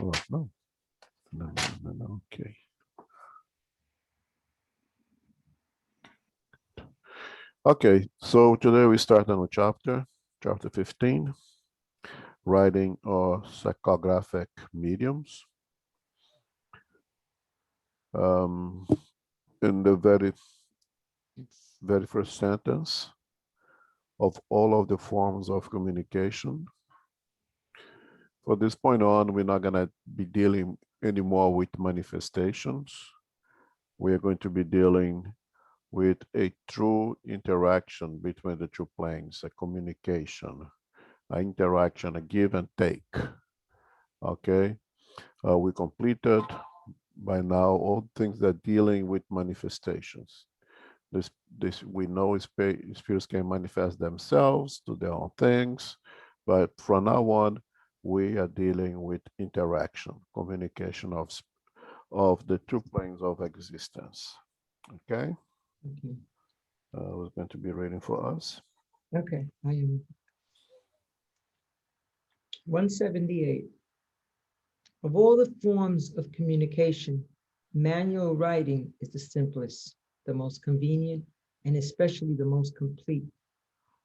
Oh, no. No. Okay. Okay, so today we start on a chapter 15, writing or psychographic mediums. In the very first sentence of all of the forms of communication. From this point on, we're not going to be dealing anymore with manifestations. We are going to be dealing with a true interaction between the two planes, a communication, an interaction, a give and take. Okay, we completed by now all things that dealing with manifestations. This we know spirits can manifest themselves to their own things, but from now on, we are dealing with interaction, communication of the two planes of existence. Okay. Okay. I was going to be reading for us. Okay. I am 178. Of all the forms of communication, manual writing is the simplest, the most convenient, and especially the most complete.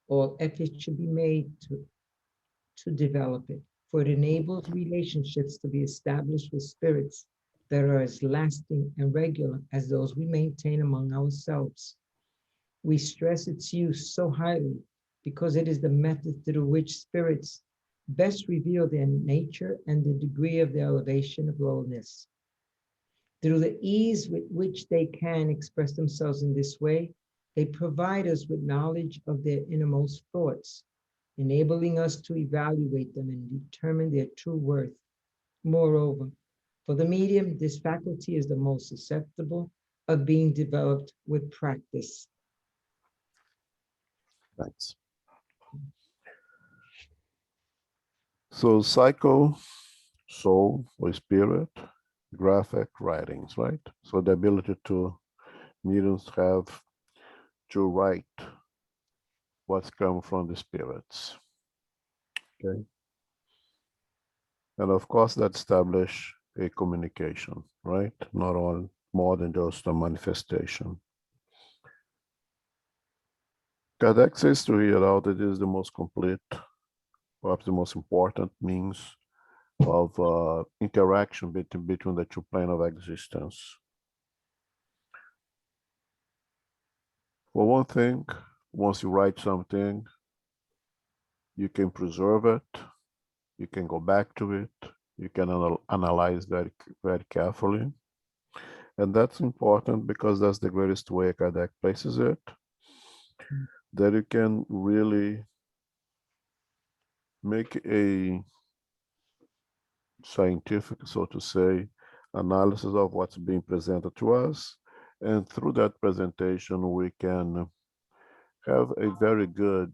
All efforts should be made to develop it, for it enables relationships to be established with spirits that are as lasting and regular as those we maintain among ourselves. We stress its use so highly because it is the method through which spirits best reveal their nature and the degree of their elevation of lowness. Through the ease with which they can express themselves in this way, they provide us with knowledge of their innermost thoughts, enabling us to evaluate them and determine their true worth. Moreover, for the medium, this faculty is the most susceptible of being developed with practice. Thanks. So psycho, soul or spirit, graphic writings, right? So the ability to mediums have to write what's come from the spirits. Okay. And of course that establish a communication, right? Not all more than just a manifestation. Kardec says to here out it is the most complete, perhaps the most important means of interaction between the two planes of existence. For one thing, once you write something, you can preserve it, you can go back to it, you can analyze very carefully. And that's important because that's the greatest way Kardec places it, that you can really make a scientific, so to say, analysis of what's being presented to us. And through that presentation, we can have a very good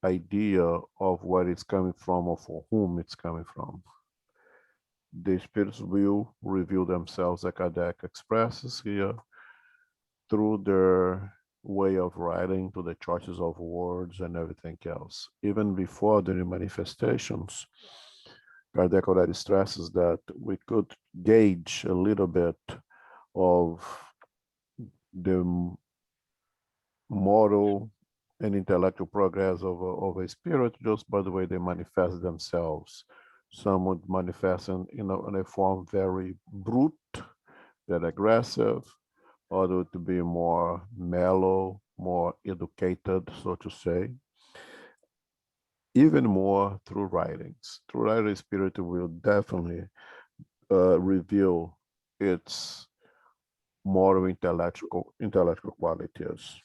idea of where it's coming from or for whom it's coming from. The spirits will reveal themselves, like Kardec expresses here, through their way of writing, to the choices of words and everything else. Even before the manifestations, Kardec already stresses that we could gauge a little bit of the moral and intellectual progress of a spirit just by the way they manifest themselves. Some would manifest in a form very brute, very aggressive, other to be more mellow, more educated, so to say. Even more through writings. Through writing, spirit will definitely reveal its moral intellectual qualities.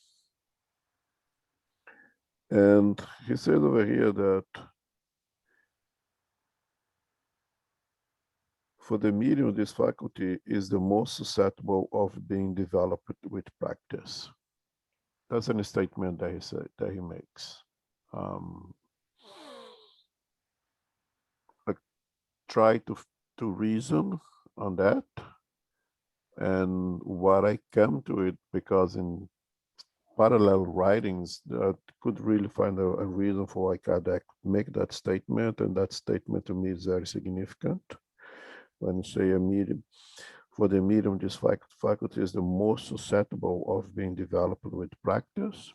And he says over here that for the medium, this faculty is the most susceptible of being developed with practice. That's a statement that he makes. I try to reason on that, and what I come to it because in parallel writings that could really find a reason for why Kardec make that statement, and that statement to me is very significant. when you say a medium, for the medium, this faculty is the most susceptible of being developed with practice.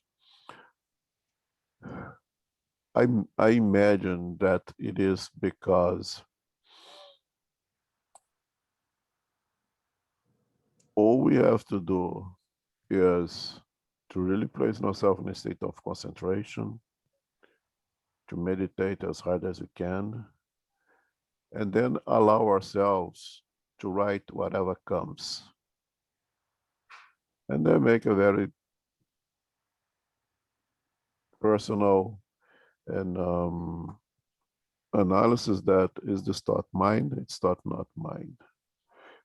I imagine that it is because all we have to do is to really place ourselves in a state of concentration, to meditate as hard as we can, and then allow ourselves to write whatever comes. And then make a very personal and analysis that is this thought mind, it's thought not mind.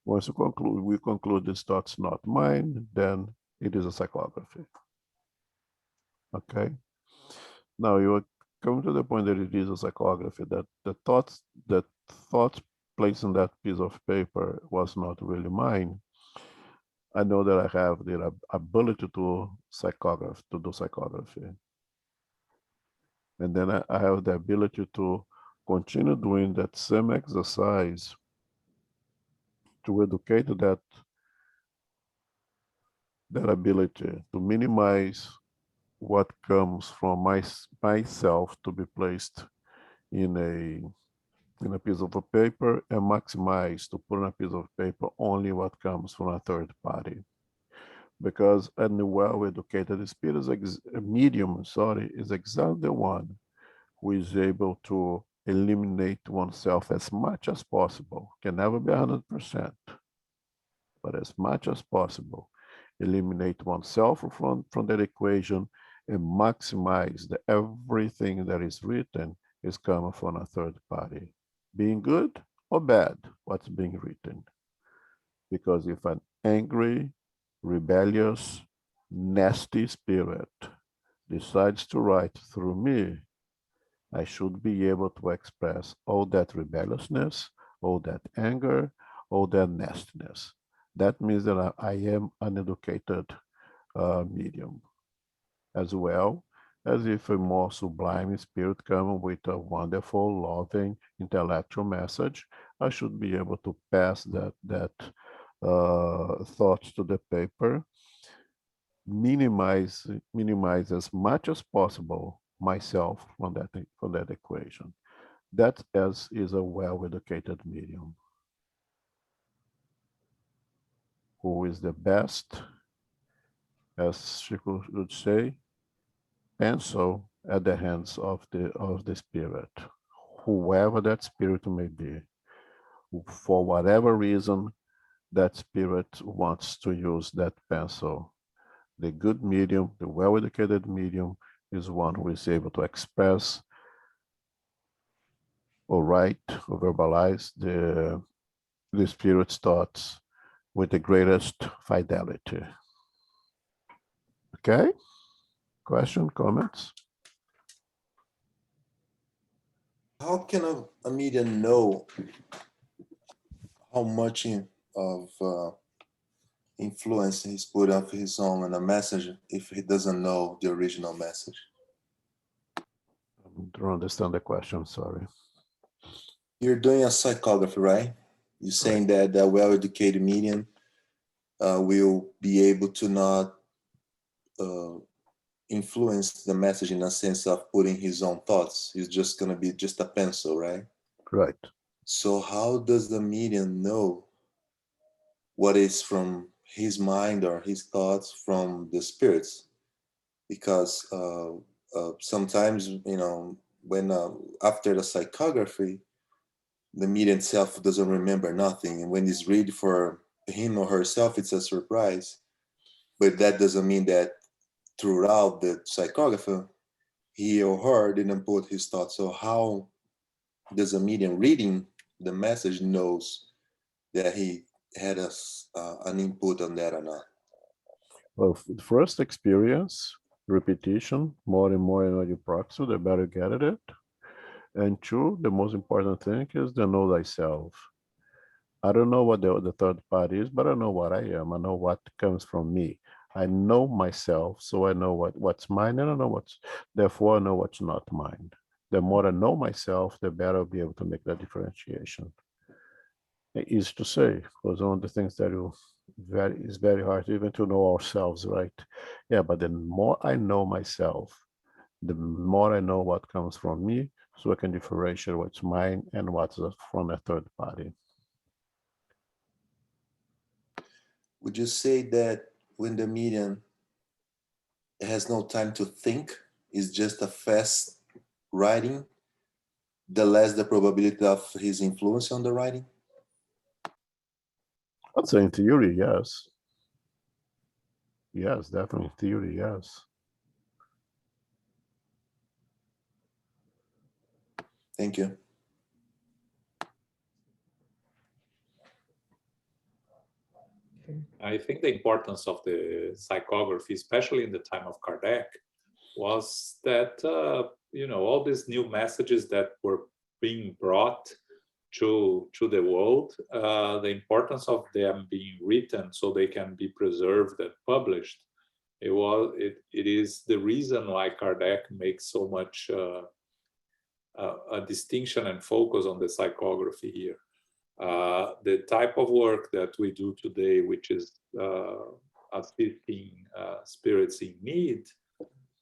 Once we conclude this thought's not mine, then it is a psychography. Okay. Now you are coming to the point that it is a psychography, that the thoughts placed in that piece of paper was not really mine. I know that I have the ability to do psychography. And then I have the ability to continue doing that same exercise to educate that ability to minimize what comes from myself to be placed in a piece of a paper, and maximize to put on a piece of paper only what comes from a third party. Because a well-educated spirit medium, is exactly the one who is able to eliminate oneself as much as possible. Can never be 100%, but as much as possible, eliminate oneself from that equation and maximize that everything that is written is coming from a third party, being good or bad, what's being written. Because if an angry, rebellious, nasty spirit decides to write through me, I should be able to express all that rebelliousness, all that anger, all that nastiness. That means that I am an educated medium, as well as if a more sublime spirit comes with a wonderful, loving, intellectual message. I should be able to pass that thoughts to the paper, minimize as much as possible myself from that equation. That is a well-educated medium who is the best, as she would say, pencil at the hands of the spirit, whoever that spirit may be. For whatever reason, that spirit wants to use that pencil. The good medium, the well-educated medium, is one who is able to express or write or verbalize the spirit's thoughts with the greatest fidelity. Okay? Question, comments? How can a medium know how much of influence he's put of his own in a message if he doesn't know the original message? I don't understand the question, sorry. You're doing a psychography, right? You're saying that a well-educated medium will be able to not influence the message in a sense of putting his own thoughts. He's just going to be just a pencil, right? Right. So how does the medium know what is from his mind or his thoughts from the spirits? Because sometimes, when after the psychography, the medium itself doesn't remember nothing. And when it's read for him or herself, it's a surprise. But that doesn't mean that throughout the psychography, he or her didn't put his thoughts. So how does a medium reading the message knows that he had an input on that or not? Well, first experience, repetition, more and more you practice, the better you get at it. And two, the most important thing is to know thyself. I don't know what the third party is, but I know what I am. I know what comes from me. I know myself, so I know what's mine, and I know therefore I know what's not mine. The more I know myself, the better I'll be able to make that differentiation. easy to say, because one of the things that is very hard even to know ourselves, right? Yeah, but the more I know myself, the more I know what comes from me, so I can differentiate what's mine and what's from a third party. Would you say that when the medium has no time to think, is just a fast writing, the less the probability of his influence on the writing? I'd say in theory, yes. Yes, definitely in theory, yes. Thank you. I think the importance of the psychography, especially in the time of Kardec, was that all these new messages that were being brought to the world, the importance of them being written so they can be preserved and published. It is the reason why Kardec makes so much a distinction and focus on the psychography here. The type of work that we do today, which is assisting spirits in need,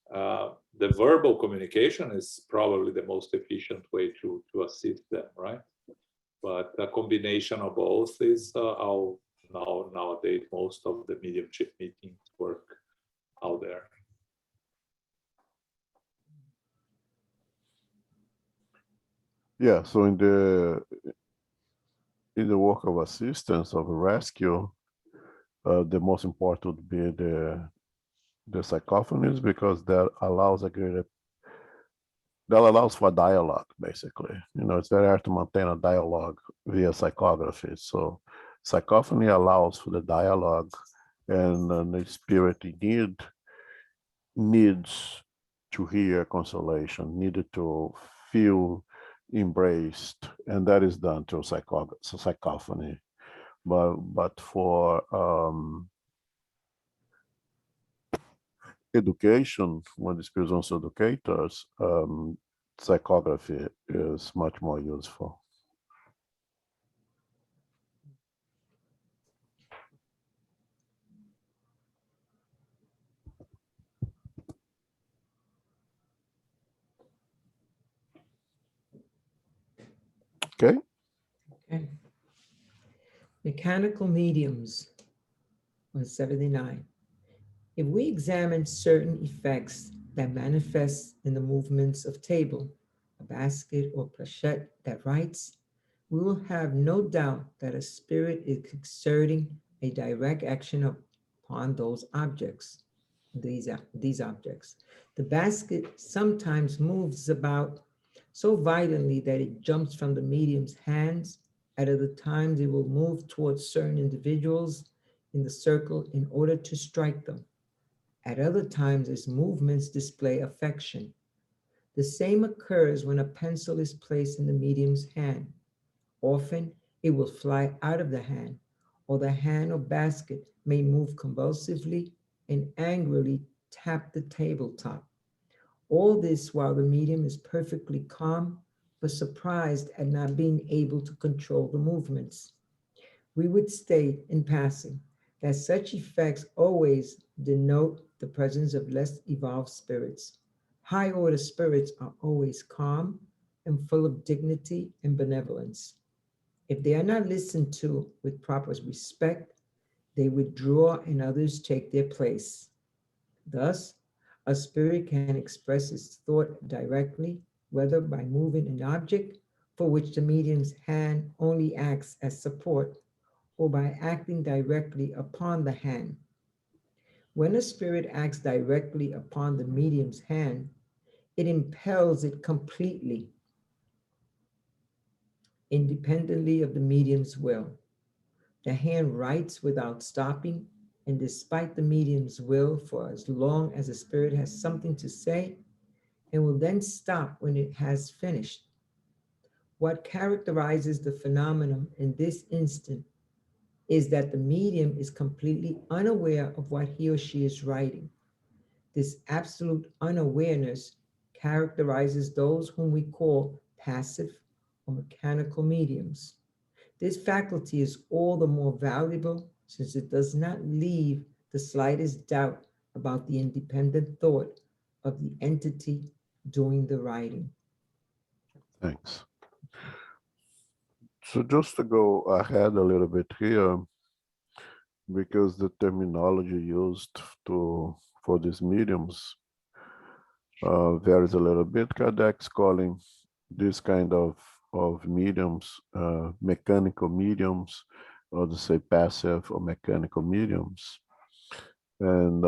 the verbal communication is probably the most efficient way to assist them, right? But a combination of both is how nowadays most of the mediumship meetings work out there. Yeah, so in the work of assistance, of rescue, the most important would be the psychophonies, because that allows for dialogue, basically. It's very hard to maintain a dialogue via psychography. So psychophony allows for the dialogue, and the spirit in needs to hear consolation, needed to feel embraced, and that is done through psychophony. But for education, when the spirit wants to educate us, psychography is much more useful. Okay. Okay. Mechanical mediums, 179. If we examine certain effects that manifest in the movements of table, a basket, or planchette that writes, we will have no doubt that a spirit is exerting a direct action upon those objects, these objects. The basket sometimes moves about so violently that it jumps from the medium's hands. At other times, it will move towards certain individuals in the circle in order to strike them. At other times, its movements display affection. The same occurs when a pencil is placed in the medium's hand. Often, it will fly out of the hand, or the hand or basket may move convulsively and angrily tap the tabletop. All this while the medium is perfectly calm, but surprised at not being able to control the movements. We would state in passing that such effects always denote the presence of less evolved spirits. High order spirits are always calm and full of dignity and benevolence. If they are not listened to with proper respect, they withdraw and others take their place. Thus, a spirit can express its thought directly, whether by moving an object for which the medium's hand only acts as support, or by acting directly upon the hand. When a spirit acts directly upon the medium's hand, it impels it completely, independently of the medium's will. The hand writes without stopping, and despite the medium's will, for as long as the spirit has something to say, and will then stop when it has finished. What characterizes the phenomenon in this instant is that the medium is completely unaware of what he or she is writing. This absolute unawareness characterizes those whom we call passive or mechanical mediums. This faculty is all the more valuable since it does not leave the slightest doubt about the independent thought of the entity doing the writing. Thanks. So just to go ahead a little bit here, because the terminology used for these mediums varies a little bit. Kardec's calling this kind of mediums mechanical mediums, or to say passive or mechanical mediums. And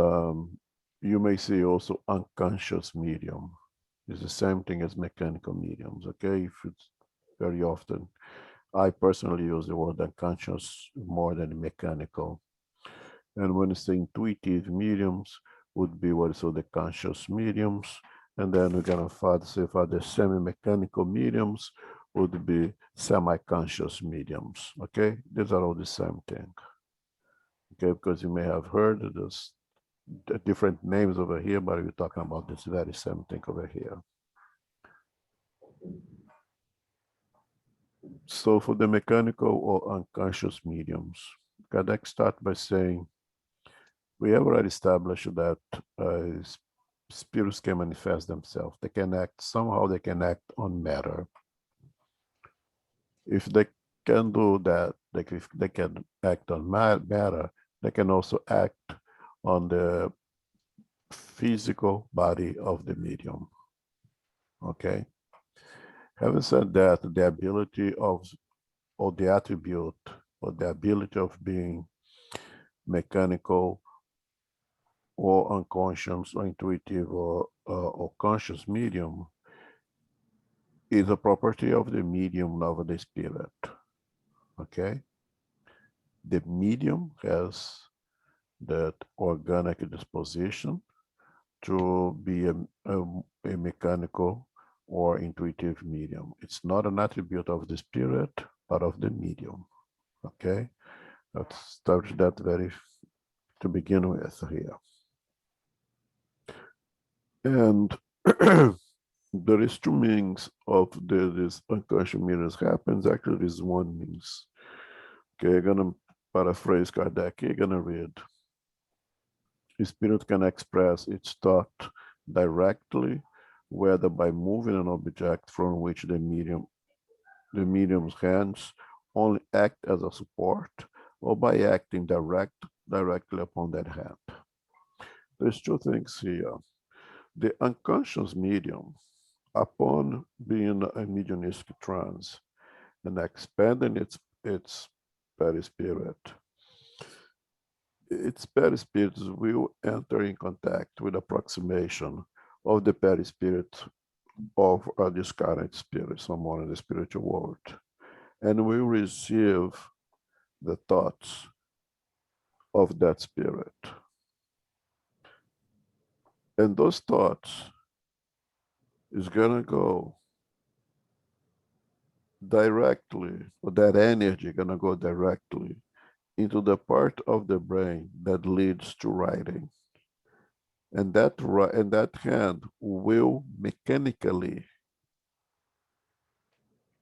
you may see also unconscious medium. It's the same thing as mechanical mediums, okay? If it's very often, I personally use the word unconscious more than mechanical. And when you say intuitive mediums, would be what is called the conscious mediums. And then we're gonna say for the semi-mechanical mediums would be semi-conscious mediums, okay? These are all the same thing, okay? Because you may have heard this different names over here, but we're talking about this very same thing over here. So for the mechanical or unconscious mediums, Kardec start by saying, we have already established that spirits can manifest themselves. They can act, somehow they can act on matter. If they can do that, if they can act on matter, they can also act on the physical body of the medium, okay? Having said that, the ability of, or the attribute, or the ability of being mechanical or unconscious or intuitive or conscious medium is a property of the medium of the spirit, okay? The medium has that organic disposition to be a mechanical or intuitive medium. It's not an attribute of the spirit, but of the medium, okay? Let's start that very to begin with here. And there is two meanings of this unconscious mediums happens. Actually, there's one means. Okay, I'm gonna paraphrase Kardec. I'm gonna read. The spirit can express its thought directly, whether by moving an object from which the medium's hands only act as a support, or by acting directly upon that hand. There's two things here. The unconscious medium, upon being a mediumistic trance and expanding its perispirit, its perispirits will enter in contact with approximation of the perispirit of a discarnate spirit, someone in the spiritual world, and will receive the thoughts of that spirit. And those thoughts is gonna go directly, or that energy gonna go directly into the part of the brain that leads to writing. And that hand will mechanically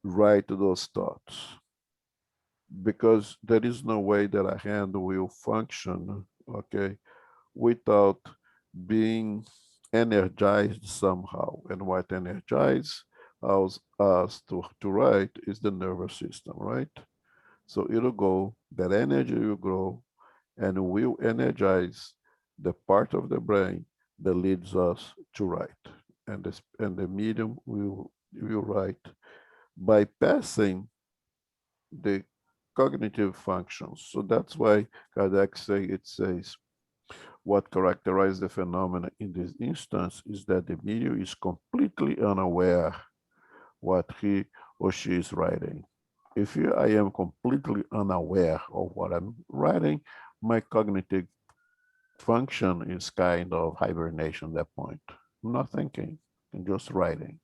write those thoughts, because there is no way that a hand will function, okay, without being energized somehow. And what energizes us to write is the nervous system, right? So it'll go, that energy will grow and will energize the part of the brain that leads us to write. And the medium will write, bypassing the cognitive functions. So that's why Kardec says what characterizes the phenomena in this instance is that the medium is completely unaware what he or she is writing. If I am completely unaware of what I'm writing, my cognitive function is kind of hibernation at that point. I'm not thinking, I'm just writing.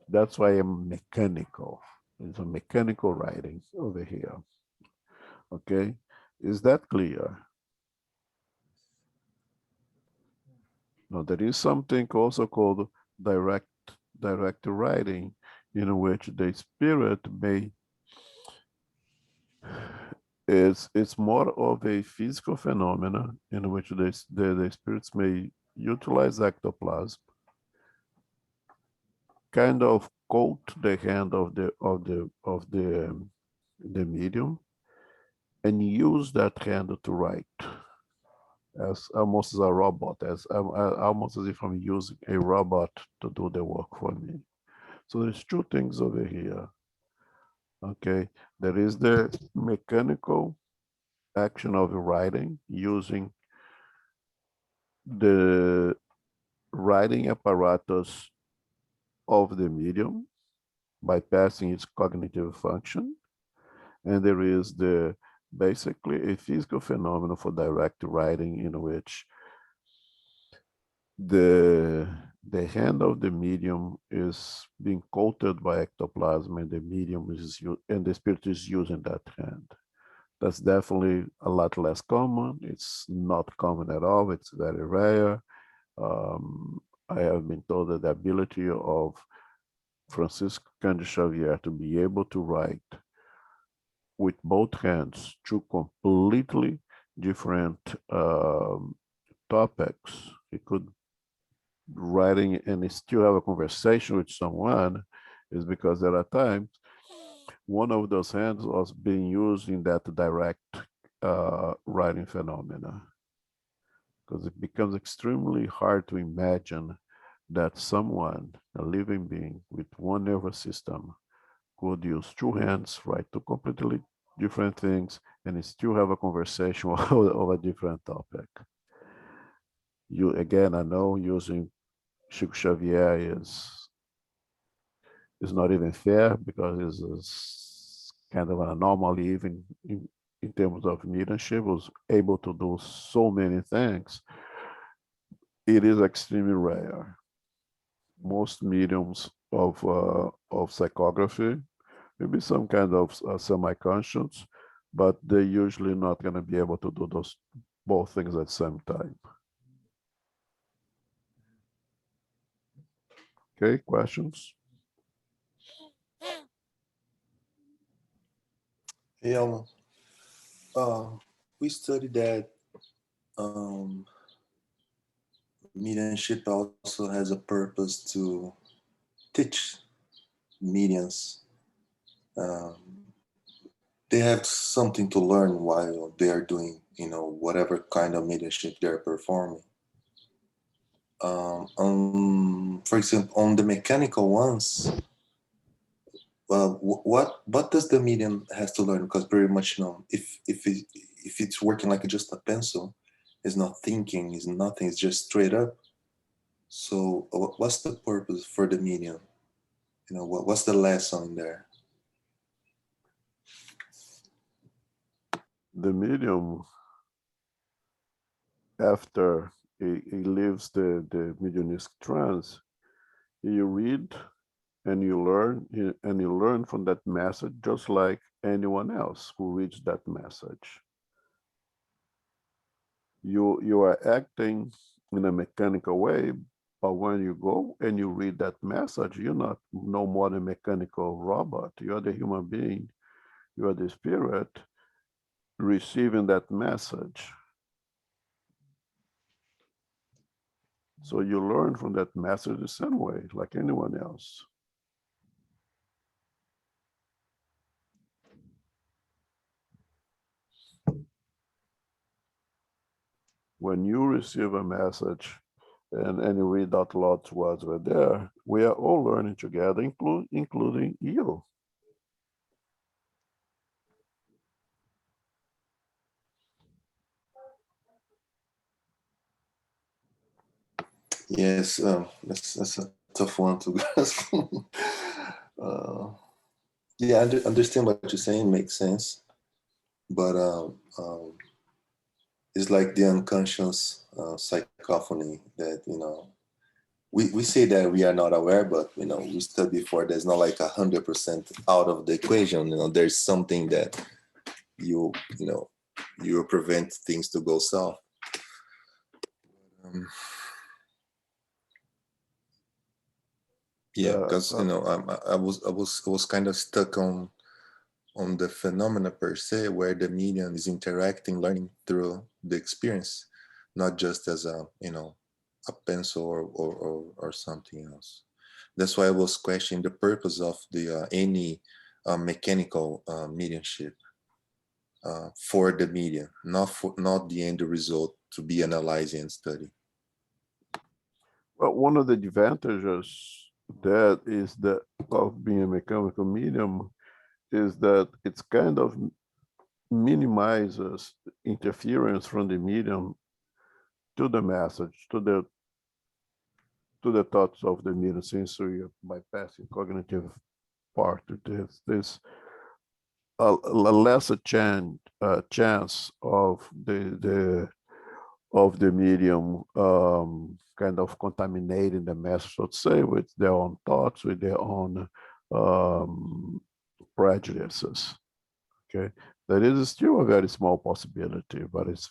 That's why I'm mechanical. It's a mechanical writing over here. Okay, is that clear? Now there is something also called direct writing, in which the spirit may It's more of a physical phenomena in which the spirits may utilize ectoplasm, kind of coat the hand of the medium, and use that hand to write, as almost as a robot, almost as if I'm using a robot to do the work for me. So there's two things over here. Okay, there is the mechanical action of writing using the writing apparatus of the medium, bypassing its cognitive function. And there is the basically a physical phenomenon for direct writing in which the hand of the medium is being coated by ectoplasm, and the medium is and the spirit is using that hand. That's definitely a lot less common. It's not common at all. It's very rare. I have been told that the ability of Francisco Cândido Xavier to be able to write with both hands two completely different topics. He could writing and still have a conversation with someone is because there are times one of those hands was being used in that direct writing phenomena, because it becomes extremely hard to imagine that someone, a living being with one nervous system, could use two hands, write two completely different things, and still have a conversation of a different topic. You again, I know using Chico Xavier is not even fair, because it's kind of an anomaly even in terms of mediumship. Was able to do so many things. It is extremely rare. Most mediums of psychography, maybe some kind of semi-conscious, but they're usually not going to be able to do those both things at the same time. Okay, questions? Hey, Alma. We studied that mediumship also has a purpose to teach mediums. They have something to learn while they are doing, whatever kind of mediumship they're performing. For example, on the mechanical ones, what does the medium has to learn? Because pretty much, if it's working like just a pencil, it's not thinking, it's nothing, it's just straight up. So what's the purpose for the medium? What's the lesson there? The medium, after he leaves the mediumistic trance, you read and you learn from that message, just like anyone else who reads that message. You are acting in a mechanical way, but when you go and you read that message, you're not no more than a mechanical robot. You're the human being. You are the spirit receiving that message. So you learn from that message the same way, like anyone else. When you receive a message and you read out loud to us right there, we are all learning together, including you. Yes, that's a tough one to grasp. Yeah, I understand what you're saying, makes sense. But it's like the unconscious psychophony that, we say that we are not aware, but, we studied before, there's not like 100% out of the equation. There's something that you prevent things to go south. Yeah, because I was kind of stuck on on the phenomena per se, where the medium is interacting, learning through the experience, not just as a, a pencil or something else. That's why I was questioning the purpose of the any mechanical mediumship for the medium, not the end result to be analyzed and studied. Well, one of the advantages that is that of being a mechanical medium is that it's kind of minimizes interference from the medium to the message, to the thoughts of the medium, since we are bypassing cognitive part. There's a lesser chance of the medium kind of contaminating the message, let's say, with their own thoughts, with their own prejudices. Okay, that is still a very small possibility, but it's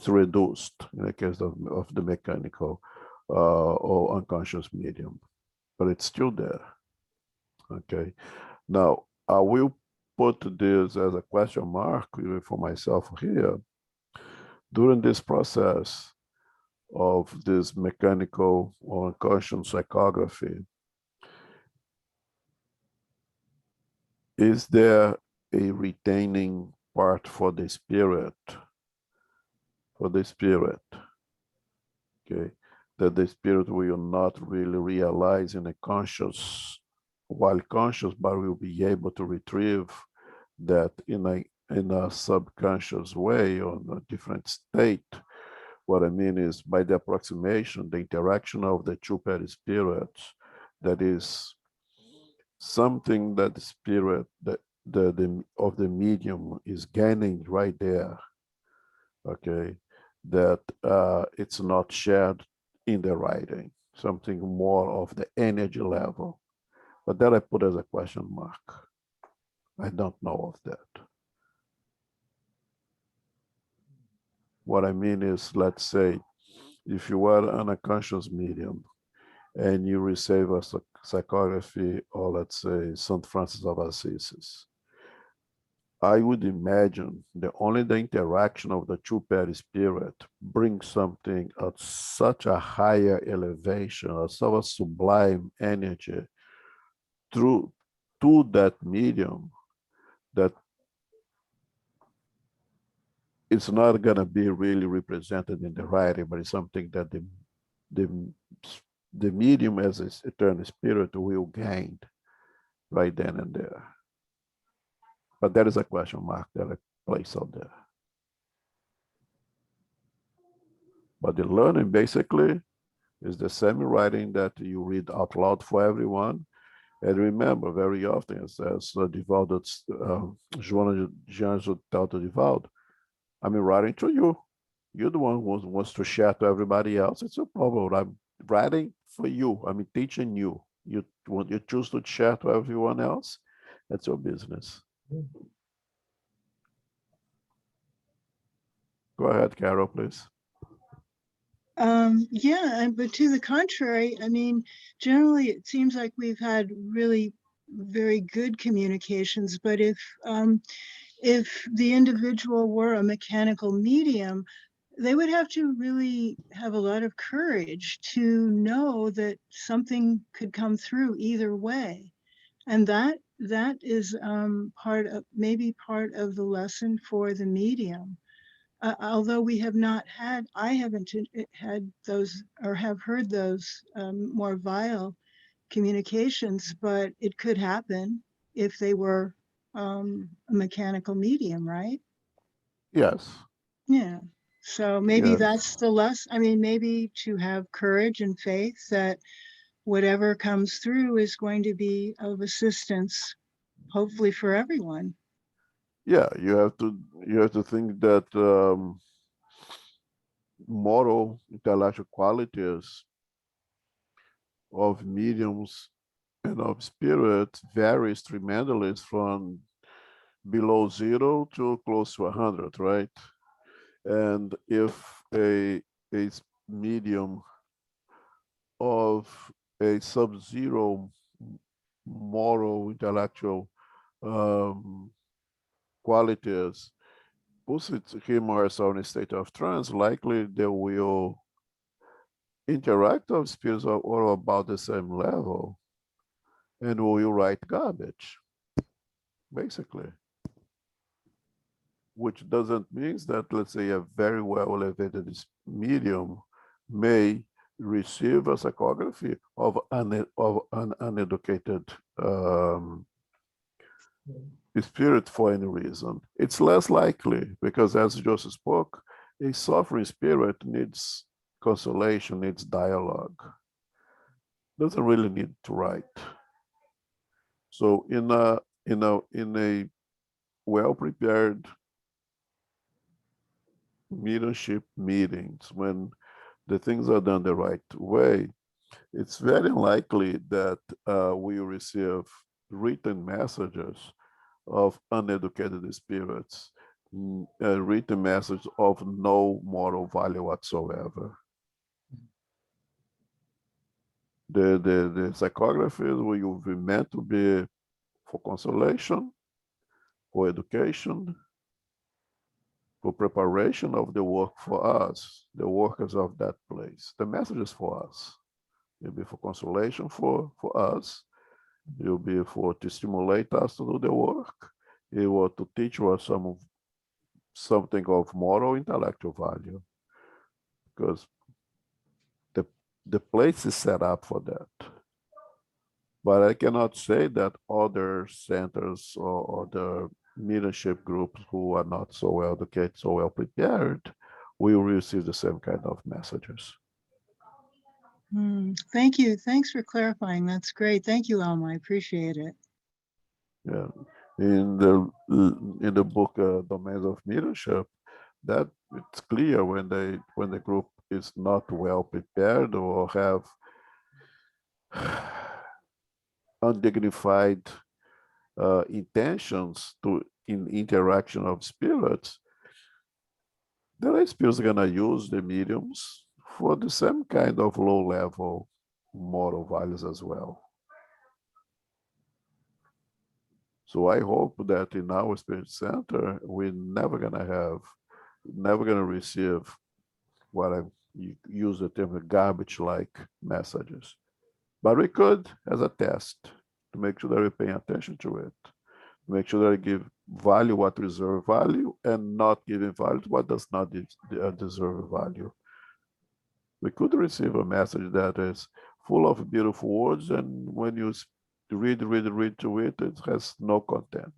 reduced in the case of the mechanical or unconscious medium, but it's still there. Okay, now I will put this as a question mark for myself here. During this process of this mechanical or unconscious psychography, is there a retaining part for the spirit? Okay, that the spirit will not really realize in a conscious, while conscious, but will be able to retrieve that in a subconscious way or in a different state. What I mean is, by the approximation, the interaction of the two perispirits, that is something that the spirit of the medium is gaining right there. Okay, that it's not shared in the writing, something more of the energy level. But that I put as a question mark. I don't know of that. What I mean is, let's say, if you are an unconscious medium and you receive a psychography, or let's say St. Francis of Assisi, I would imagine that only the interaction of the two perispirit brings something at such a higher elevation, at such a sublime energy through to that medium, that it's not going to be really represented in the writing, but it's something that the, the medium as its eternal spirit will gain right then and there. But that is a question mark that I place out there. But the learning basically is the same writing that you read out loud for everyone. And remember, very often, it says Divaldo, Joana de Anjos tell to Divaldo, I'm writing to you. You're the one who wants to share to everybody else. It's a problem. I'm writing for you. I'm teaching you. You choose to share to everyone else. That's your business. Go ahead, Carol, please. Yeah, but to the contrary, I mean, generally it seems like we've had really very good communications, but if the individual were a mechanical medium, they would have to really have a lot of courage to know that something could come through either way. And that is maybe part of the lesson for the medium. Although we have not had, I haven't had those or have heard those more vile communications, but it could happen if they were a mechanical medium, right? Yes. Yeah. So maybe Yes. that's the less, I mean, maybe to have courage and faith that whatever comes through is going to be of assistance, hopefully for everyone. Yeah, you have to think that moral intellectual qualities of mediums and of spirits varies tremendously from below 0 to close to 100, right? And if a medium of a sub-zero moral intellectual qualities puts him or herself in a state of trance, likely they will interact with spirits or about the same level and will write garbage, basically. Which doesn't mean that, let's say, a very well elevated medium may receive a psychography of an uneducated spirit for any reason. It's less likely because, as Joseph spoke, a suffering spirit needs consolation, needs dialogue. Doesn't really need to write. So in a well-prepared mediumship meetings, when the things are done the right way, it's very likely that we receive written messages of uneducated spirits, written message of no moral value whatsoever. The psychographies will be meant to be for consolation, for education, for preparation of the work for us, the workers of that place. The message is for us. It'll be for consolation for us. It'll be for to stimulate us to do the work. It will to teach us something of moral intellectual value. Because the place is set up for that. But I cannot say that other centers or other leadership groups who are not so well educated, so well prepared, will receive the same kind of messages. Thank you. Thanks for clarifying. That's great. Thank you, Alma. I appreciate it. Yeah, in the book Domains of Leadership, that it's clear when the group is not well prepared or have undignified intentions in interaction of spirits, the spirits are gonna use the mediums for the same kind of low level moral values as well. So I hope that in our spirit center, we're never gonna receive what I use the term garbage-like messages. But we could, as a test, to make sure that we're paying attention to it, make sure that we give value what deserves value and not giving value to what does not deserve value. We could receive a message that is full of beautiful words, and when you read to it, it has no content.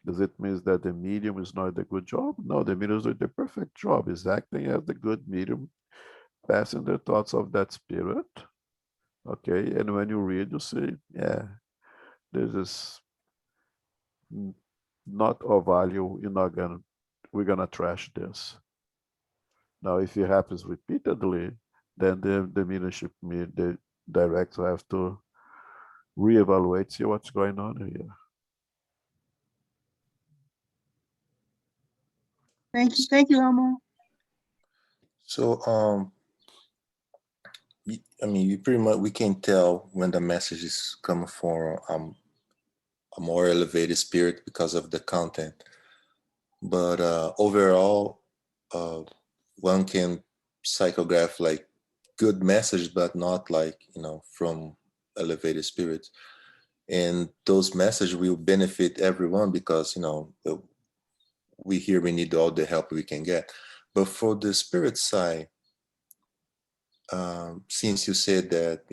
Does it mean that the medium is not a good job? No, the medium is doing the perfect job. It's acting as the good medium, passing the thoughts of that spirit. Okay, and when you read, you see, yeah, this is not of value. We're gonna trash this. Now, if it happens repeatedly, then the leadership, the director have to reevaluate, see what's going on here. Thank you, Alma. So, I mean, we can tell when the message is coming from a more elevated spirit because of the content. But overall, one can psychograph like good message, but not like, from elevated spirits. And those messages will benefit everyone because, we need all the help we can get. But for the spirit side, since you said that,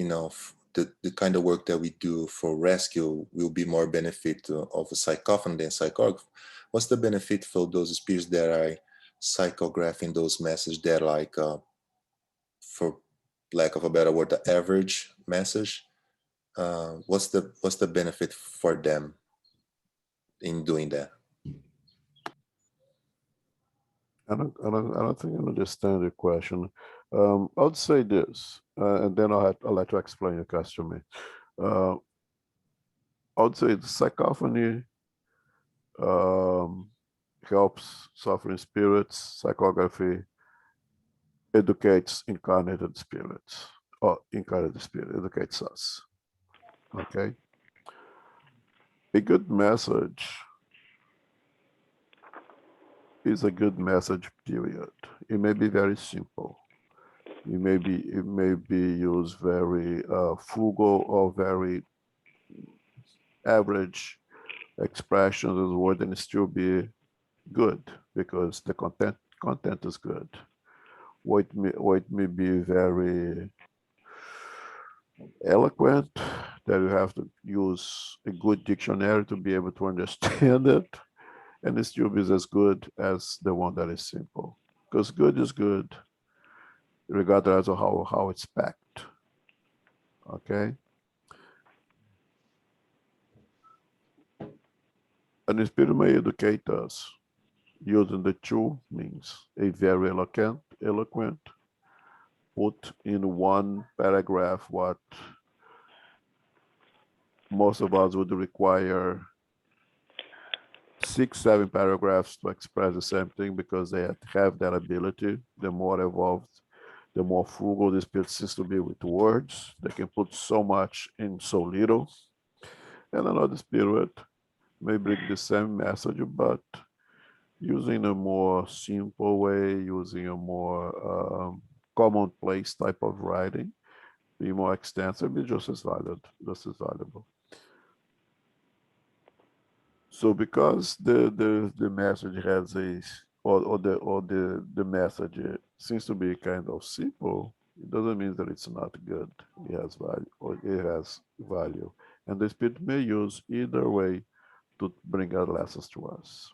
the kind of work that we do for rescue will be more benefit of a psychophony than psychography, what's the benefit for those spirits that are psychographing those messages that like, for lack of a better word, the average message? What's the benefit for them in doing that? I don't think I understand the question. I'll say this, and then I'll let you explain your question to me. I'd say the psychophony helps suffering spirits. Psychography educates incarnated spirits, or incarnated spirit educates us. Okay. A good message is a good message, period. It may be very simple. It may be used very frugal or very average expressions of the word and still be good because the content is good. Or it may be very eloquent that you have to use a good dictionary to be able to understand it, and it still be as good as the one that is simple. Because good is good, regardless of how it's packed. Okay. An spirit may educate us using the two means: a very eloquent, put in one paragraph what most of us would require 6, 7 paragraphs to express the same thing because they have that ability. The more evolved, the more frugal the spirit seems to be with words. They can put so much in so little. And another spirit may bring the same message, but using a more simple way, using a more commonplace type of writing, be more extensive, be just as valuable. So because the message has a the message seems to be kind of simple, it doesn't mean that it's not good. It has value, or it has value, and the spirit may use either way to bring out lessons to us.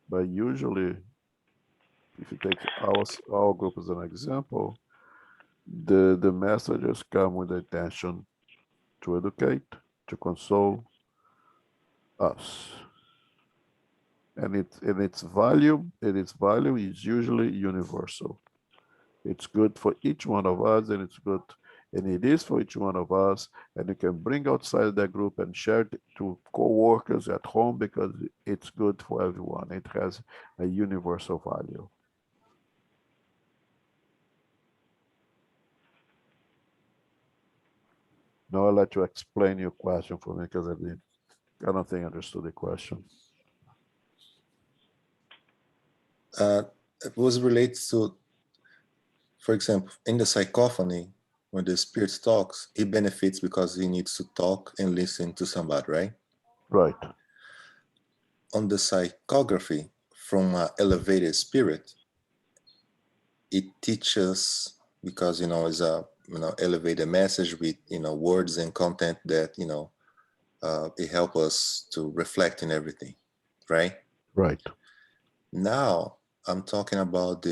But usually, if you take our group as an example, the messages come with the intention to educate, to console us. And its value is usually universal. It's good for each one of us, and it is for each one of us, and you can bring outside that group and share it to co-workers at home because it's good for everyone. It has a universal value. Now I'll let you explain your question for me because I don't think I understood the question. It was related to, for example, in the psychophony, when the spirit talks, he benefits because he needs to talk and listen to somebody, right? Right. On the psychography, from an elevated spirit, it teaches because it's a elevated message with words and content that it helps us to reflect in everything, right? Right. Now I'm talking about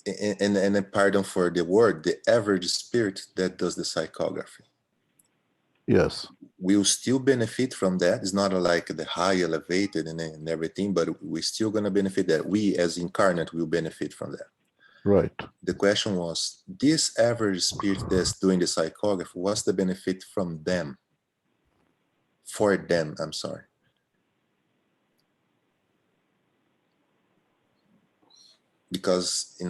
and pardon for the word, the average spirit that does the psychography. Yes. We'll still benefit from that. It's not like the high elevated and everything, but we're still going to benefit that. We as incarnate will benefit from that. Right. The question was, this average spirit that's doing the psychography, what's the benefit from them? For them, I'm sorry. Because,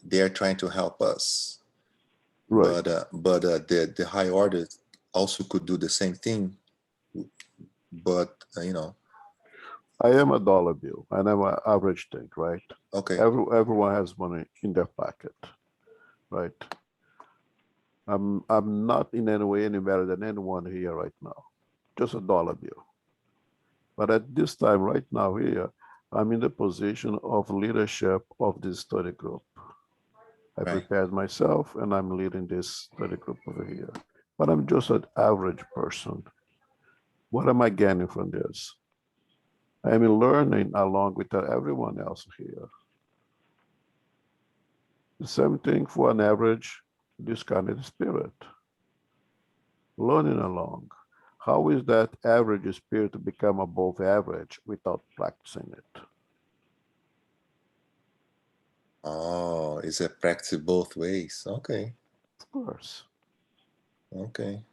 they're trying to help us. Right. But the high order also could do the same thing. But, I am a dollar bill, and I'm an average thing, right? okay. Everyone has money in their pocket, right? I'm not in any way any better than anyone here right now, just a dollar bill. But at this time, right now here, I'm in the position of leadership of this study group. I Right. prepared myself, and I'm leading this study group over here. But I'm just an average person. What am I getting from this? I am learning along with everyone else here. The same thing for an average discarnate spirit. Learning along. How is that average spirit to become above average without practicing it? Oh, is it practice both ways? Okay. Of course. Okay.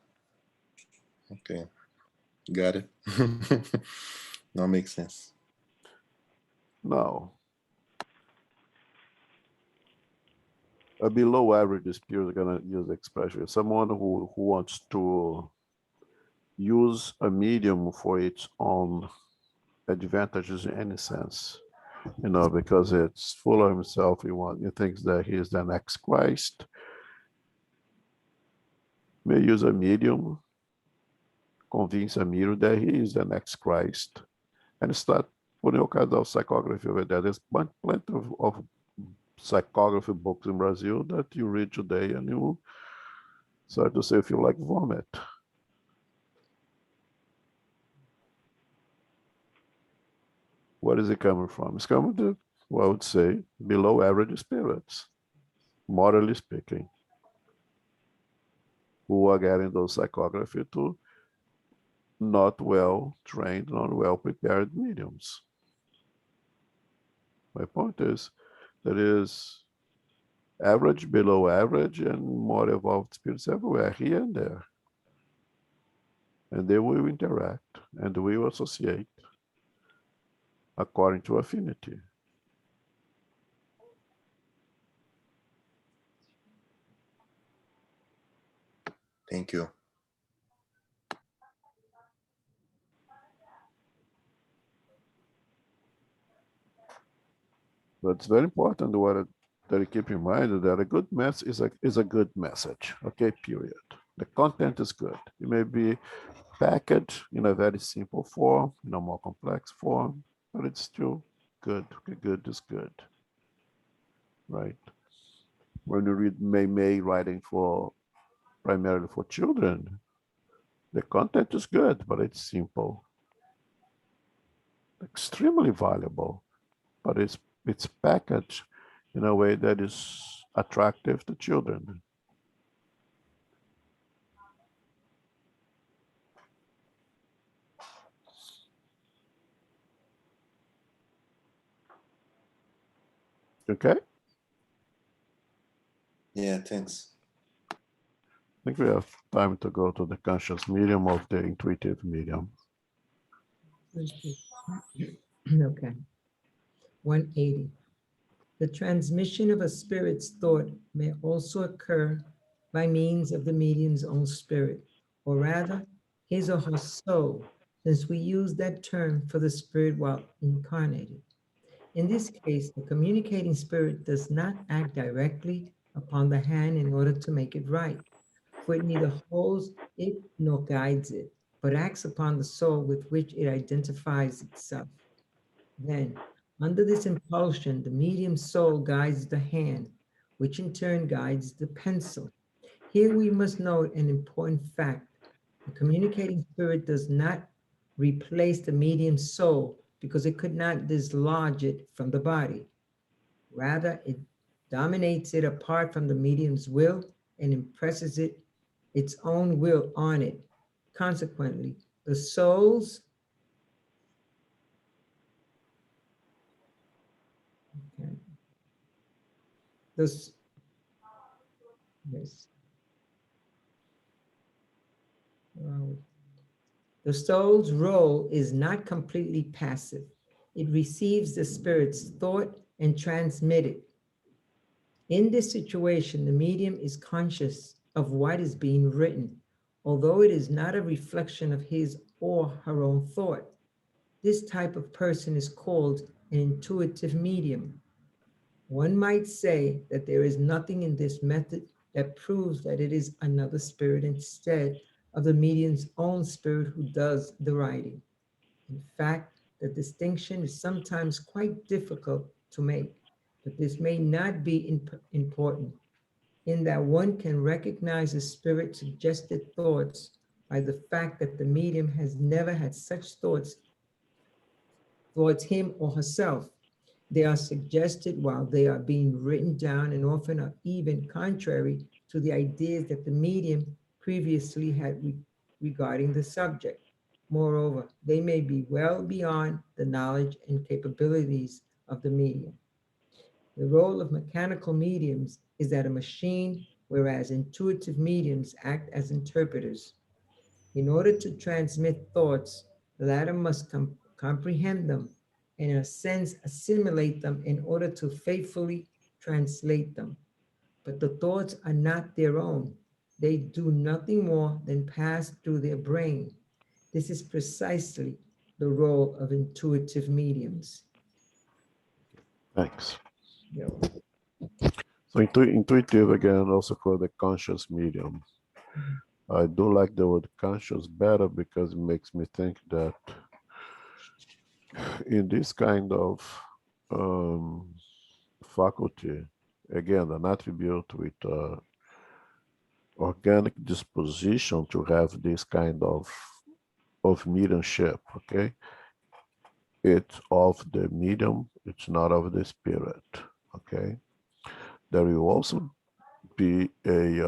Got it. That makes sense. Now, a below average spirit is going to use expression. Someone who wants to use a medium for its own advantages in any sense, because it's full of himself. He thinks that he is the next Christ. May use a medium, convince a medium that he is the next Christ, and start putting all kinds of psychography over there. There's plenty of psychography books in Brazil that you read today, and you start to say, feel like vomit. Where is it coming from? It's coming to, well, I would say, below average spirits, morally speaking, who are getting those psychography to not well trained, not well prepared mediums. My point is, there is average, below average, and more evolved spirits everywhere, here and there. And they will interact and will associate according to affinity. Thank you. But it's very important that you keep in mind that a good message is a good message, okay, period. The content is good. It may be packaged in a very simple form, in a more complex form, but it's still good. Good is good, right? When you read May writing primarily for children, the content is good, but it's simple. Extremely valuable, but it's packaged in a way that is attractive to children. Okay? Yeah, thanks. I think we have time to go to the conscious medium of the intuitive medium. Okay. 180. The transmission of a spirit's thought may also occur by means of the medium's own spirit, or rather, his or her soul, since we use that term for the spirit while incarnated. In this case, the communicating spirit does not act directly upon the hand in order to make it right, for it neither holds it nor guides it, but acts upon the soul with which it identifies itself. Then, under this impulsion, the medium soul guides the hand, which in turn guides the pencil. Here we must note an important fact. The communicating spirit does not replace the medium soul because it could not dislodge it from the body. Rather, it dominates it apart from the medium's will and impresses its own will on it. Consequently, the soul's okay. This, yes. The soul's role is not completely passive. It receives the spirit's thought and transmits it. In this situation, the medium is conscious of what is being written, although it is not a reflection of his or her own thought. This type of person is called an intuitive medium. One might say that there is nothing in this method that proves that it is another spirit instead of the medium's own spirit who does the writing. In fact, the distinction is sometimes quite difficult to make, but this may not be important in that one can recognize the spirit suggested thoughts by the fact that the medium has never had such thoughts towards him or herself. They are suggested while they are being written down and often are even contrary to the ideas that the medium previously had regarding the subject. Moreover, they may be well beyond the knowledge and capabilities of the medium. The role of mechanical mediums is that a machine, whereas intuitive mediums act as interpreters. In order to transmit thoughts, the latter must comprehend them and in a sense assimilate them in order to faithfully translate them. But the thoughts are not their own. They do nothing more than pass through their brain. This is precisely the role of intuitive mediums. Thanks. You know, So intuitive again, also called the conscious medium. I do like the word conscious better because it makes me think that in this kind of faculty, again, an attribute with organic disposition to have this kind of mediumship, okay? It's of the medium, it's not of the spirit, okay? There will also be a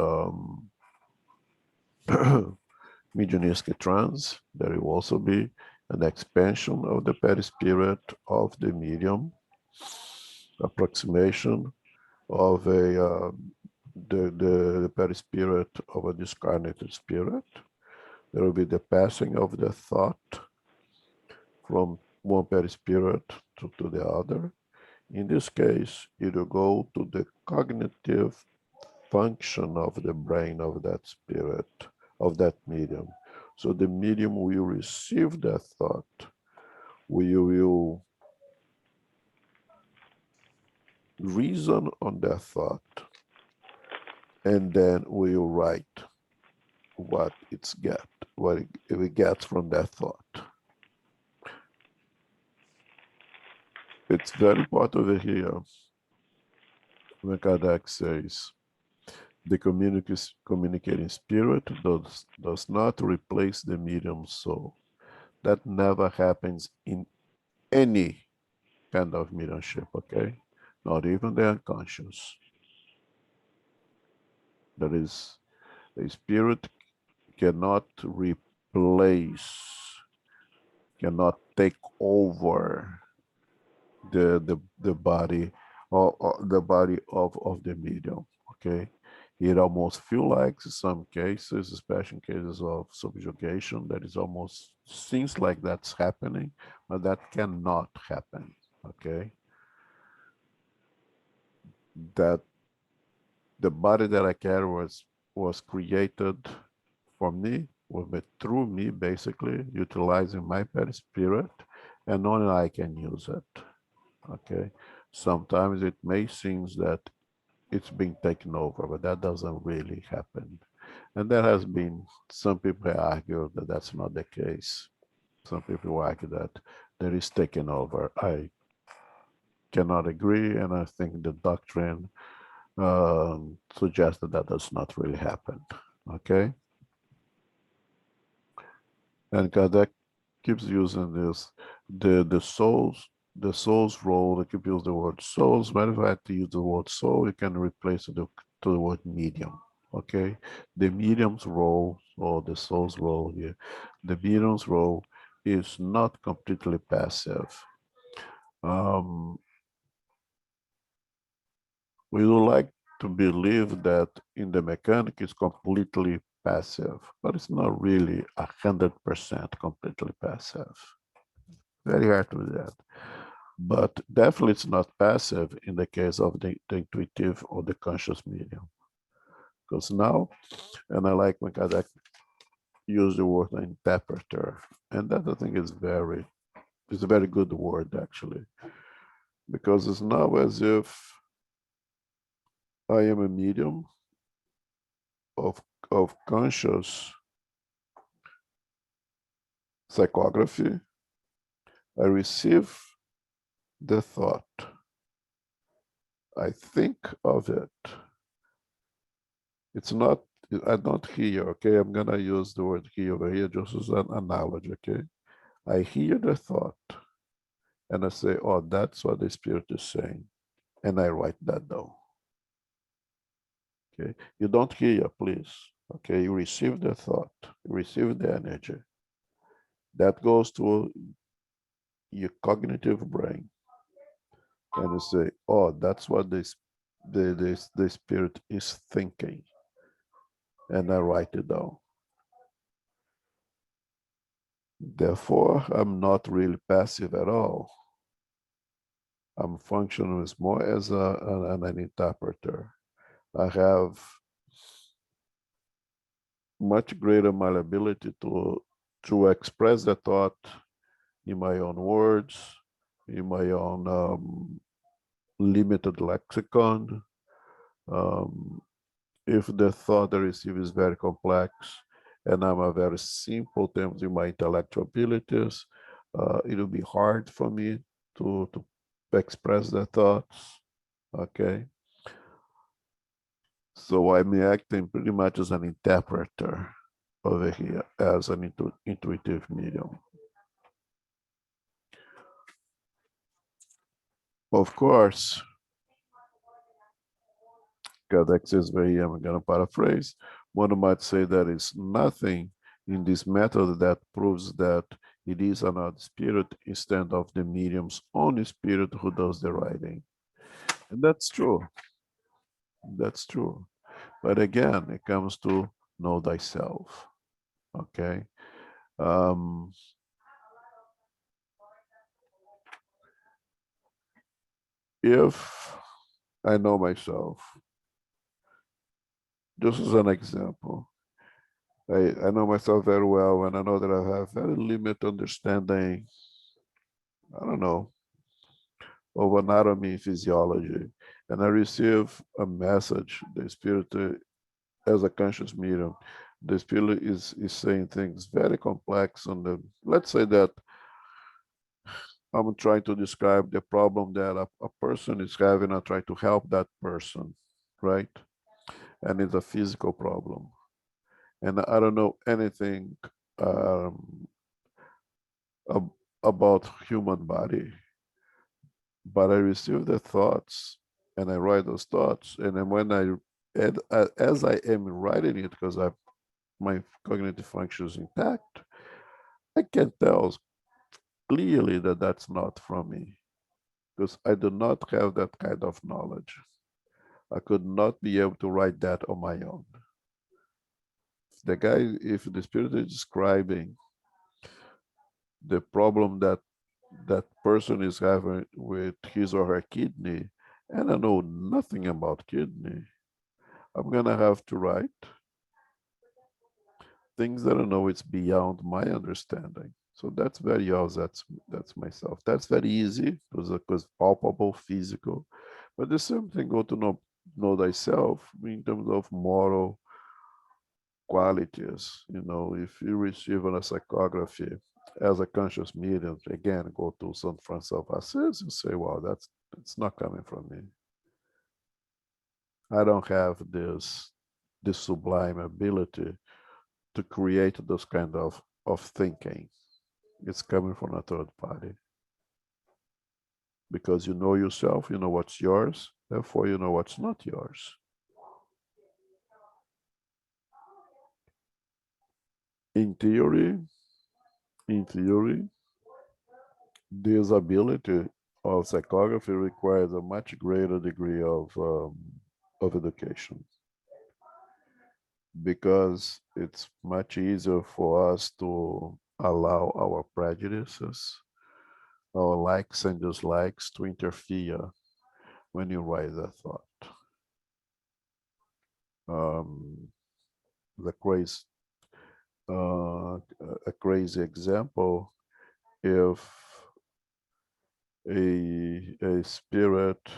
mediumistic trance. There will also be an expansion of the perispirit of the medium, approximation of the perispirit of a discarnated spirit. There will be the passing of the thought from one perispirit to the other. In this case, it will go to the cognitive function of the brain of that spirit, of that medium. So the medium will receive that thought. We will reason on that thought, and then we will write what it gets from that thought. It's very important over here when Kardec says the communicating spirit does not replace the medium soul. That never happens in any kind of mediumship, okay? Not even the unconscious. That is, the spirit cannot replace, cannot take over the body or the body of the medium, okay? It almost feels like in some cases, especially in cases of subjugation, that is almost seems like that's happening, but that cannot happen, okay? That the body that I carry was created for me, through me, basically, utilizing my perispirit, and only I can use it, okay? Sometimes it may seem that it's being taken over, but that doesn't really happen. And there has been some people argue that that's not the case. Some people argue that there is taken over. I cannot agree, and I think the doctrine suggests that that does not really happen. Okay, and Kardec keeps using this the soul's role. They keep using the word souls. Matter of fact, to use the word soul, you can replace it to the word medium. Okay, the medium's role or the soul's role here, the medium's role is not completely passive. We would like to believe that in the mechanic it's completely passive, but it's not really 100% completely passive. Very hard to do that. But definitely it's not passive in the case of the intuitive or the conscious medium. Because now, and I like when Kardec used the word interpreter, and that I think is a very good word actually, because it's now as if I am a medium of conscious psychography. I receive the thought. I think of it. It's not, I don't hear, okay? I'm gonna use the word hear over here just as an analogy, okay? I hear the thought and I say, oh, that's what the spirit is saying. And I write that down. Okay, you don't hear, please. Okay, you receive the thought, you receive the energy. That goes to your cognitive brain. And you say, oh, that's what the spirit is thinking. And I write it down. Therefore, I'm not really passive at all. I'm functioning as more as an interpreter. I have much greater malleability to express the thought in my own words, in my own limited lexicon. If the thought I receive is very complex and I'm a very simple terms in my intellectual abilities, it will be hard for me to express the thoughts. Okay. So I'm acting pretty much as an interpreter over here, as an intuitive medium. Of course, Kardec says very, I'm going to paraphrase, one might say there is nothing in this method that proves that it is another spirit instead of the medium's own spirit who does the writing. And that's true. That's true. But again, it comes to know thyself. Okay. If I know myself, just as an example, I know myself very well, and I know that I have very limited understanding, I don't know, of anatomy and physiology. And I receive a message, the spirit, as a conscious medium, the spirit is saying things very complex. And let's say that I'm trying to describe the problem that a person is having. I try to help that person, right? And it's a physical problem. And I don't know anything about human body, but I receive the thoughts and I write those thoughts. And then when as I am writing it, because my cognitive function is intact, I can tell clearly that that's not from me, because I do not have that kind of knowledge. I could not be able to write that on my own. If the spirit is describing the problem that that person is having with his or her kidney, and I know nothing about kidney, I'm gonna have to write things that I know it's beyond my understanding. So that's very obvious. That's myself. That's very easy because palpable, physical. But the same thing go to know thyself in terms of moral qualities. You know, if you receive a psychography as a conscious medium, again, go to St. Francis of Assisi and say, "Wow, it's not coming from me. I don't have this sublime ability to create those kind of thinking. It's coming from a third party. Because you know yourself, you know what's yours, therefore you know what's not yours." In theory, this ability of psychography requires a much greater degree of education, because it's much easier for us to allow our prejudices, our likes and dislikes to interfere when you write a thought. The crazy, a crazy example, if a spirit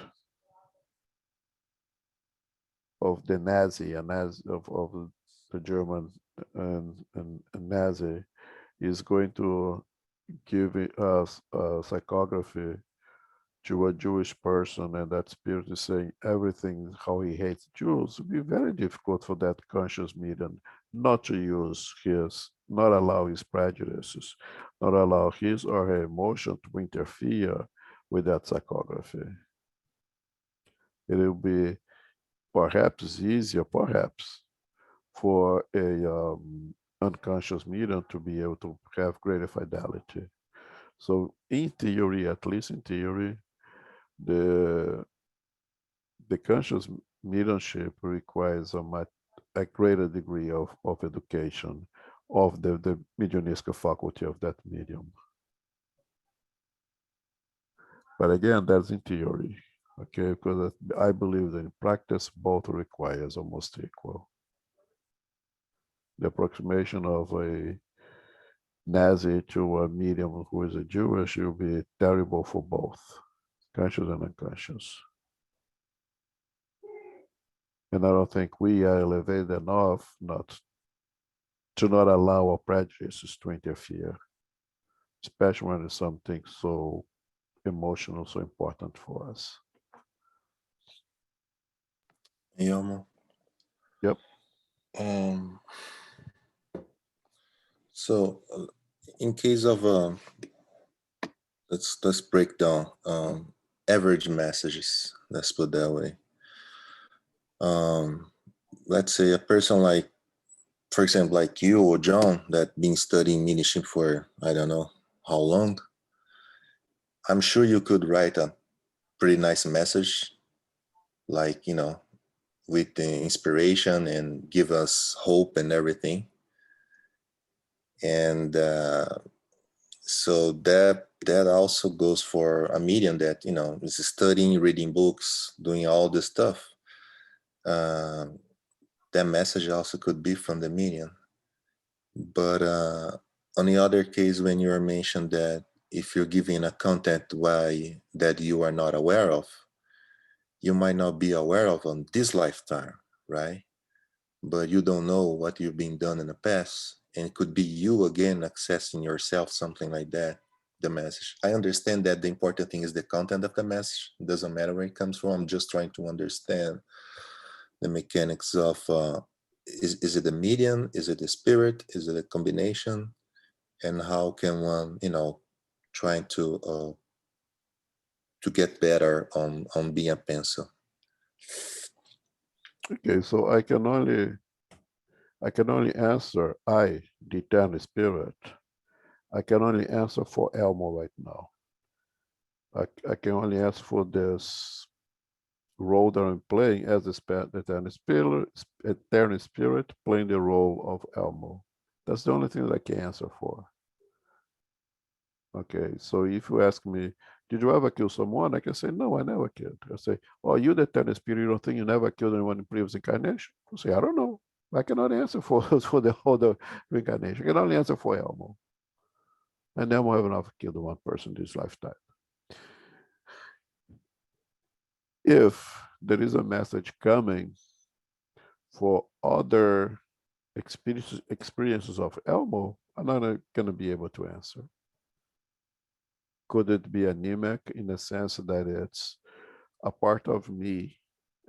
of the Nazi, of the German and Nazi, is going to give us a psychography to a Jewish person, and that spirit is saying everything how he hates Jews, it would be very difficult for that conscious medium not to use not allow his prejudices, not allow his or her emotion to interfere with that psychography. It will be perhaps easier, perhaps, for a unconscious medium to be able to have greater fidelity. So in theory, at least in theory, the conscious mediumship requires a greater degree of education of the mediumistic faculty of that medium. But again, that's in theory, okay? Because I believe that in practice, both requires almost equal. The approximation of Nazi to a medium who is a Jewish, it will be terrible for both, conscious and unconscious. And I don't think we are elevated enough to not allow our prejudices to interfere, especially when it's something so emotional, so important for us. Yama. Yep. So, in case of let's break down average messages. Let's put it that way. Let's say a person like, for example, like you or John, that been studying mediumship for I don't know how long. I'm sure you could write a pretty nice message, like, you know, with the inspiration and give us hope and everything. And so that also goes for a medium that, you know, is studying, reading books, doing all this stuff. That message also could be from the medium. But on the other case, when you are mentioned that if you're giving a content why that you are not aware of, you might not be aware of on this lifetime, right? But you don't know what you've been done in the past, and it could be you again accessing yourself, something like that. The message. I understand that the important thing is the content of the message. It doesn't matter where it comes from. I'm just trying to understand the mechanics of is it a medium? Is it a spirit? Is it a combination? And how can one, you know, trying to get better on being a pencil? Okay, so I can only answer the eternal spirit. I can only answer for Elmo right now. I can only answer for this role that I'm playing as the eternal spirit playing the role of Elmo. That's the only thing that I can answer for. Okay, so if you ask me, did you ever kill someone? I can say, no, I never killed. I say, oh, you the eternal spirit, you don't think you never killed anyone in previous incarnation? I say, I don't know. I cannot answer for the whole reincarnation. I can only answer for Elmo. And Elmo have not killed one person this lifetime. If there is a message coming for other experiences of Elmo, I'm not going to be able to answer. Could it be anemic in the sense that it's a part of me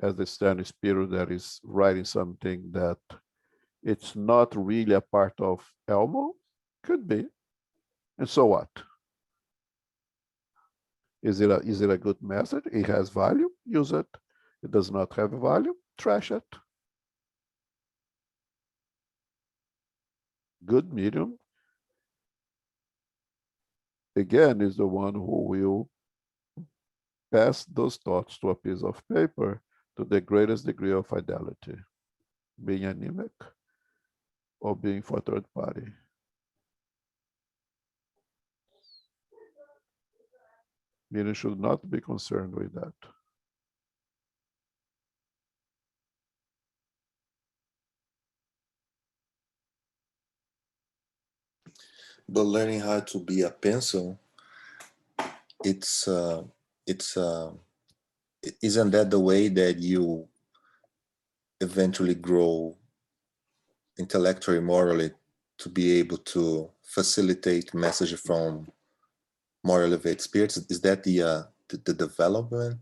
as the standing spirit that is writing something that it's not really a part of Elmo? Could be. And so what? Is it a good message? It has value, use it. It does not have value, trash it. Good medium, again, is the one who will pass those thoughts to a piece of paper to the greatest degree of fidelity, being anemic or being for a third party. Medium should not be concerned with that. But learning how to be a pencil, it's isn't that the way that you eventually grow intellectually, morally, to be able to facilitate message from more elevated spirits? Is that the development,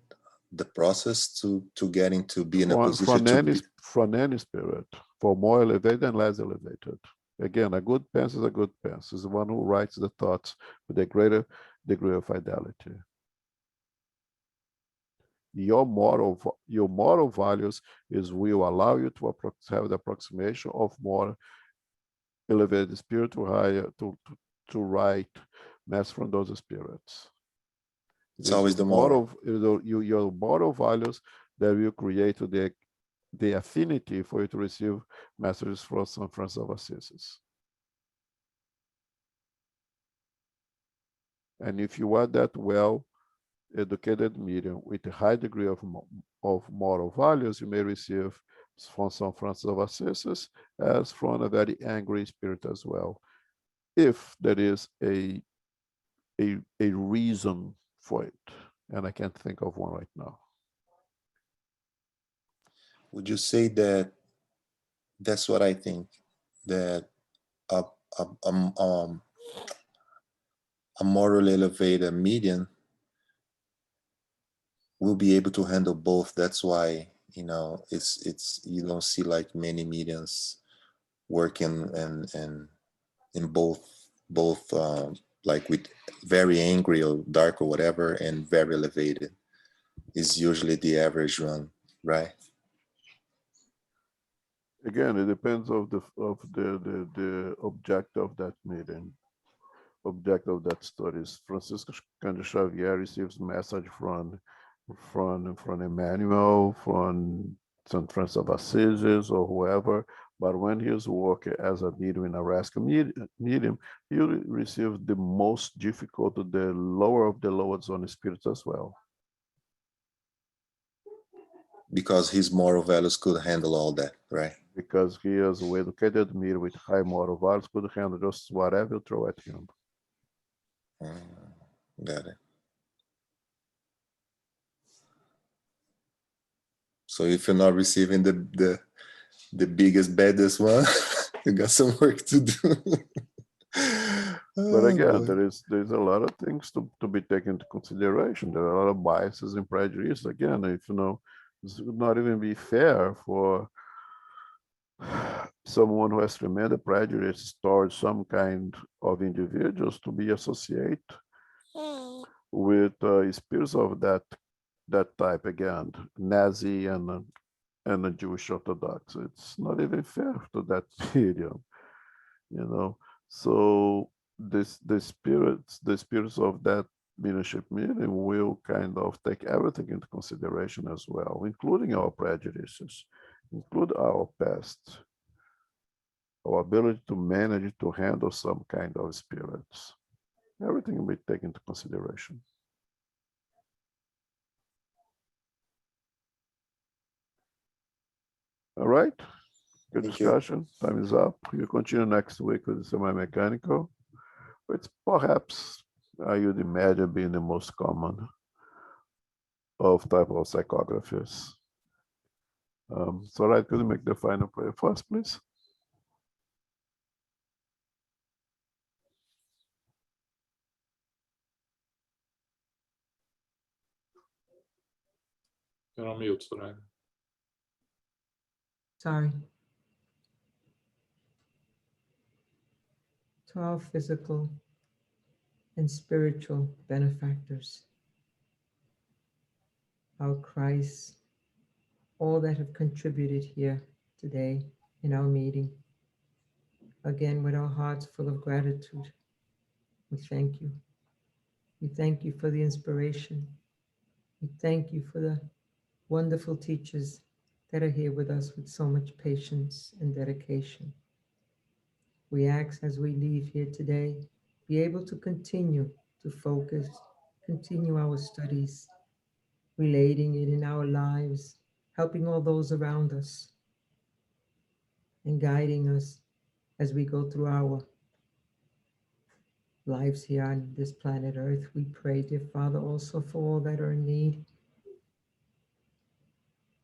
the process to getting to be in a position to be? From any spirit, for more elevated and less elevated. Again, a good pencil is a good pencil. It's the one who writes the thoughts with a greater degree of fidelity. Your moral values will allow you to have the approximation of more elevated spirit to write mass from those spirits. It's always the moral. Your moral values that will create the affinity for you to receive messages from St. Francis of Assisi. And if you are that well-educated medium with a high degree of moral values, you may receive from St. Francis of Assisi as from a very angry spirit as well. if there is a reason for it, and I can't think of one right now. Would you say that that's what I think, that a, a, a, um, a moral elevator medium will be able to handle both? That's why, you know, it's you don't see like many mediums working and in both like with very angry or dark or whatever and very elevated. Is usually the average one, right? Again, it depends of the object of that meeting, object of that studies. Francisco Cândido Xavier receives message from Emmanuel, from St. Francis of Assisi or whoever, but when he is working as a medium in a rescue medium, he receives the most difficult, the lower of the lower zone spirits as well. Because his moral values could handle all that, right? Because he is a educated medium with high moral values, could handle just whatever you throw at him. Got it. So if you're not receiving the biggest, baddest one, you got some work to do. But Oh, again, boy. there's a lot of things to be taken into consideration. There are a lot of biases and prejudices. Again, if you know, it would not even be fair for someone who has tremendous prejudice towards some kind of individuals to be associated with spirits of that type. Again, Nazi and the Jewish Orthodox. It's not even fair to that medium, you know. So the spirits of that mediumship medium will kind of take everything into consideration as well, including our prejudices, include our past, our ability to manage, to handle some kind of spirits. Everything will be taken into consideration. All right. Good Thank you. discussion. Time is up. We'll continue next week with the semi-mechanical, which perhaps I would imagine being the most common of type of psychographies. So, right, could you make the final prayer first, please? You're on mute, Soraya. Sorry. To our physical and spiritual benefactors, our Christ, all that have contributed here today in our meeting. Again, with our hearts full of gratitude, we thank you. We thank you for the inspiration. We thank you for the wonderful teachers that are here with us with so much patience and dedication. We ask as we leave here today, be able to continue to focus, continue our studies, relating it in our lives, helping all those around us, and guiding us as we go through our lives here on this planet Earth. We pray, dear Father, also for all that are in need,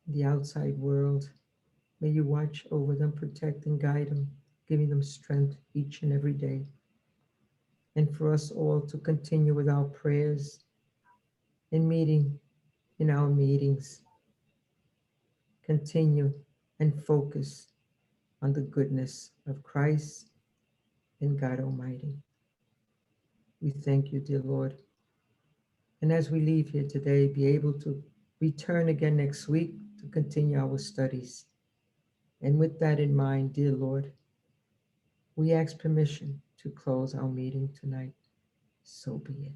the outside world. May you watch over them, protect and guide them, giving them strength each and every day. And for us all to continue with our prayers and meeting in our meetings. Continue and focus on the goodness of Christ and God Almighty. We thank you, dear Lord. And as we leave here today, be able to return again next week to continue our studies. And with that in mind, dear Lord, we ask permission to close our meeting tonight. So be it.